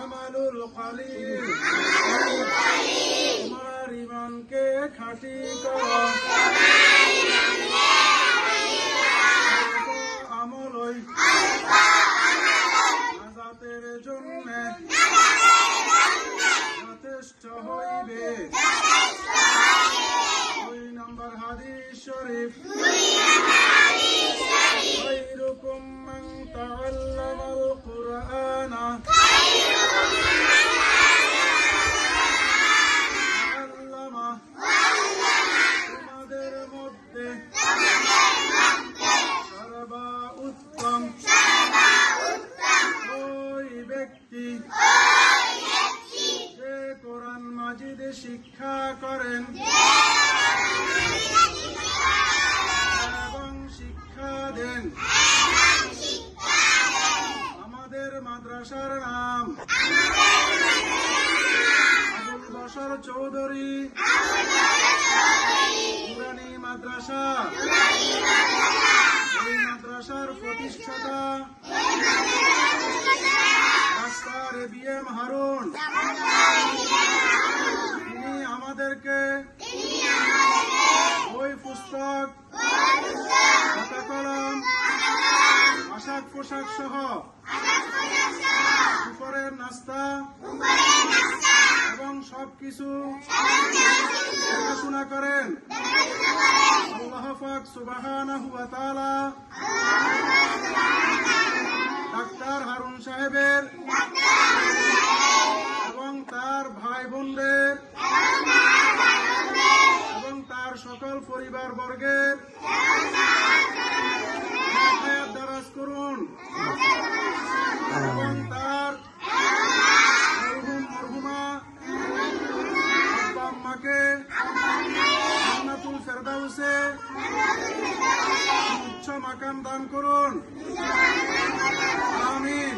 আমালুল কলিল তোমার ঈমানকে খাঁটি করো আমলই নাজাতের জন্য যথেষ্ট হইবে। 2 নম্বর হাদিস শরীফ خيركم من تعلم القرآن وعلمه তোমাদের মধ্যে সর্বা উত্তম ওই ব্যক্তি যে কোরআন মাজিদ শিক্ষা করেন এবং শিক্ষা দেন। আমাদের মাদ্রাসার নাম আবুল বশর চৌধুরী নুরানী মাদ্রাসা। এই মাদ্রাসার প্রতিষ্ঠাতা ডাক্তার ABM হারুন। তিনি আমাদেরকে বই পুস্তক খাতা কলম পোশাক পোশাক সহ দুপুরের নাস্তা এবং সবকিছু দেখাশোনা করেন। আল্লাহ পাক সুবহানাহু ওয়া তাআলা ডাক্তার হারুন সাহেবের এবং তার ভাই বোনদের এবং তার সকল পরিবার বর্গের দারাজ করুন এবং তার মরহুমা আব্বা আম্মাকে জান্নাতুল ফেরদাউসে উচ্চ মাকাম দান করুন। আমিন।